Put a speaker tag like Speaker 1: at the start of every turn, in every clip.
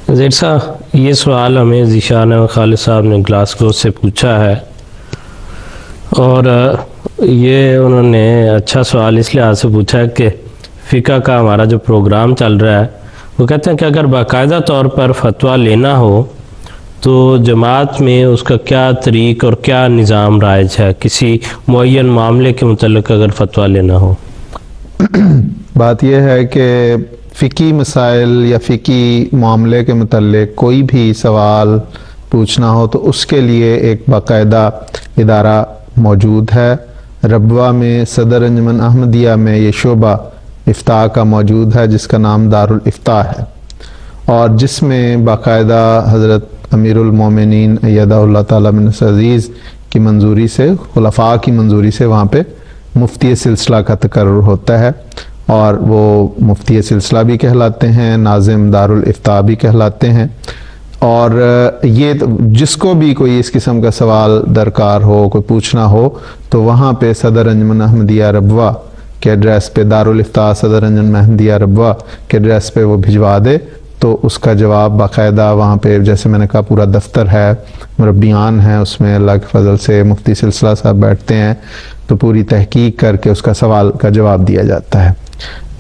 Speaker 1: زید صاحب یہ سوال ہمیں ذیشان خالد صاحب نے گلاسگو سے پوچھا ہے، اور یہ انہوں نے اچھا سوال اس لحاظ سے پوچھا ہے کہ فقہ کا ہمارا جو پروگرام چل رہا ہے، وہ کہتے ہیں کہ اگر باقاعدہ طور پر فتویٰ لینا ہو تو جماعت میں اس کا کیا طریق اور کیا نظام رائج ہے، کسی معین معاملے کے متعلق اگر فتویٰ لینا ہو؟
Speaker 2: بات یہ ہے کہ فقہی مسائل یا فقہی معاملے کے متعلق کوئی بھی سوال پوچھنا ہو تو اس کے لیے ایک باقاعدہ ادارہ موجود ہے۔ ربوہ میں صدر انجمن احمدیہ میں یہ شعبہ افتاء کا موجود ہے جس کا نام دارالافتاء ہے، اور جس میں باقاعدہ حضرت امیر المومنین ایدہ اللہ تعالیٰ من عزیز کی منظوری سے، خلفاء کی منظوری سے وہاں پہ مفتی سلسلہ کا تقرر ہوتا ہے، اور وہ مفتی سلسلہ بھی کہلاتے ہیں، ناظم دارالافتاء بھی کہلاتے ہیں۔ اور یہ جس کو بھی کوئی اس قسم کا سوال درکار ہو، کوئی پوچھنا ہو، تو وہاں پہ صدر انجمن احمدیہ ربوہ کے ایڈریس پہ، دارالافتاء صدر انجمن احمدیہ ربوہ کے ایڈریس پہ وہ بھجوا دے تو اس کا جواب باقاعدہ وہاں پہ، جیسے میں نے کہا، پورا دفتر ہے، مربیان ہیں اس میں، اللہ کے فضل سے مفتی سلسلہ صاحب بیٹھتے ہیں، تو پوری تحقیق کر کے اس کا سوال کا جواب دیا جاتا ہے۔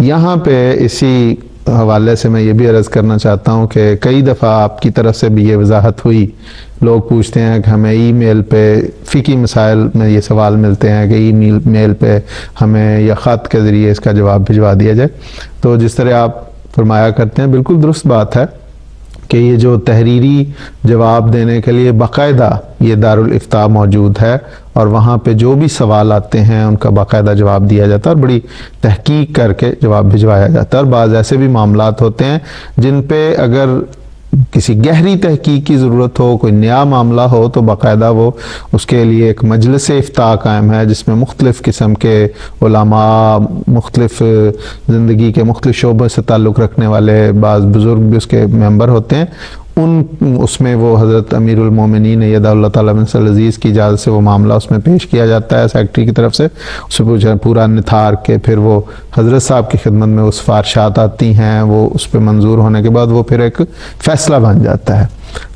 Speaker 2: یہاں پہ اسی حوالے سے میں یہ بھی عرض کرنا چاہتا ہوں کہ کئی دفعہ آپ کی طرف سے بھی یہ وضاحت ہوئی، لوگ پوچھتے ہیں کہ ہمیں ای میل پہ فقہی مسائل میں یہ سوال ملتے ہیں کہ ای میل پہ ہمیں یا خط کے ذریعے اس کا جواب بھجوا دیا جائے۔ تو جس طرح آپ فرمایا کرتے ہیں، بالکل درست بات ہے کہ یہ جو تحریری جواب دینے کے لیے باقاعدہ یہ دارالافتاء موجود ہے، اور وہاں پہ جو بھی سوال آتے ہیں ان کا باقاعدہ جواب دیا جاتا ہے، اور بڑی تحقیق کر کے جواب بھجوایا جاتا ہے۔ اور بعض ایسے بھی معاملات ہوتے ہیں جن پہ اگر کسی گہری تحقیق کی ضرورت ہو، کوئی نیا معاملہ ہو، تو باقاعدہ وہ اس کے لیے ایک مجلس افتاء قائم ہے جس میں مختلف قسم کے علماء، مختلف زندگی کے مختلف شعبوں سے تعلق رکھنے والے بعض بزرگ بھی اس کے ممبر ہوتے ہیں۔ اس میں وہ حضرت امیر المومنین ایدہ اللہ تعالیٰ من عزیز کی اجازت سے وہ معاملہ اس میں پیش کیا جاتا ہے سیکرٹری کی طرف سے، اسے پورا نتھار کے پھر وہ حضرت صاحب کی خدمت میں وہ سفارشات آتی ہیں، وہ اس پہ منظور ہونے کے بعد وہ پھر ایک فیصلہ بن جاتا ہے،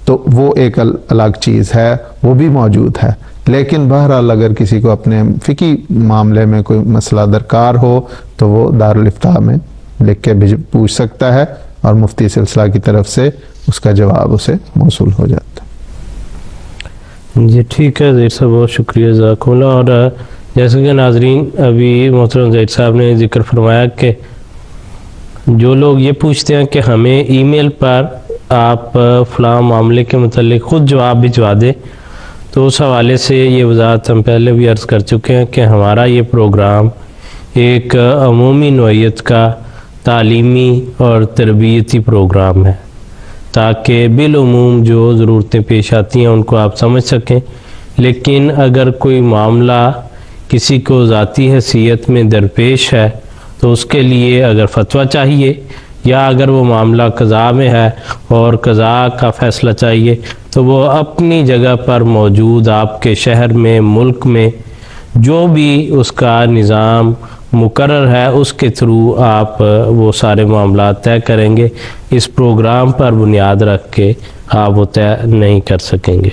Speaker 2: تو وہ ایک الگ چیز ہے، وہ بھی موجود ہے۔ لیکن بہرحال اگر کسی کو اپنے فقہی معاملے میں کوئی مسئلہ درکار ہو تو وہ دارالافتاء میں لکھ کے پوچھ سکتا ہے، اور مفتی سلسلہ کی طرف سے اس کا جواب اسے موصول ہو جاتا ہے۔
Speaker 1: جی ٹھیک ہے زید صاحب، بہت شکریہ، جزاکم اللہ۔ اور جیسے کہ ناظرین ابھی محترم زید صاحب نے ذکر فرمایا کہ جو لوگ یہ پوچھتے ہیں کہ ہمیں ای میل پر آپ فلاں معاملے کے متعلق خود جواب بھجوا دیں، تو اس حوالے سے یہ وضاحت ہم پہلے بھی عرض کر چکے ہیں کہ ہمارا یہ پروگرام ایک عمومی نوعیت کا تعلیمی اور تربیتی پروگرام ہے، تاکہ بالعموم جو ضرورتیں پیش آتی ہیں ان کو آپ سمجھ سکیں۔ لیکن اگر کوئی معاملہ کسی کو ذاتی حیثیت میں درپیش ہے تو اس کے لیے اگر فتویٰ چاہیے، یا اگر وہ معاملہ قضاء میں ہے اور قضاء کا فیصلہ چاہیے، تو وہ اپنی جگہ پر موجود آپ کے شہر میں، ملک میں جو بھی اس کا نظام مقرر ہے اس کے تھرو آپ وہ سارے معاملات طے کریں گے۔ اس پروگرام پر بنیاد رکھ کے آپ وہ طے نہیں کر سکیں گے۔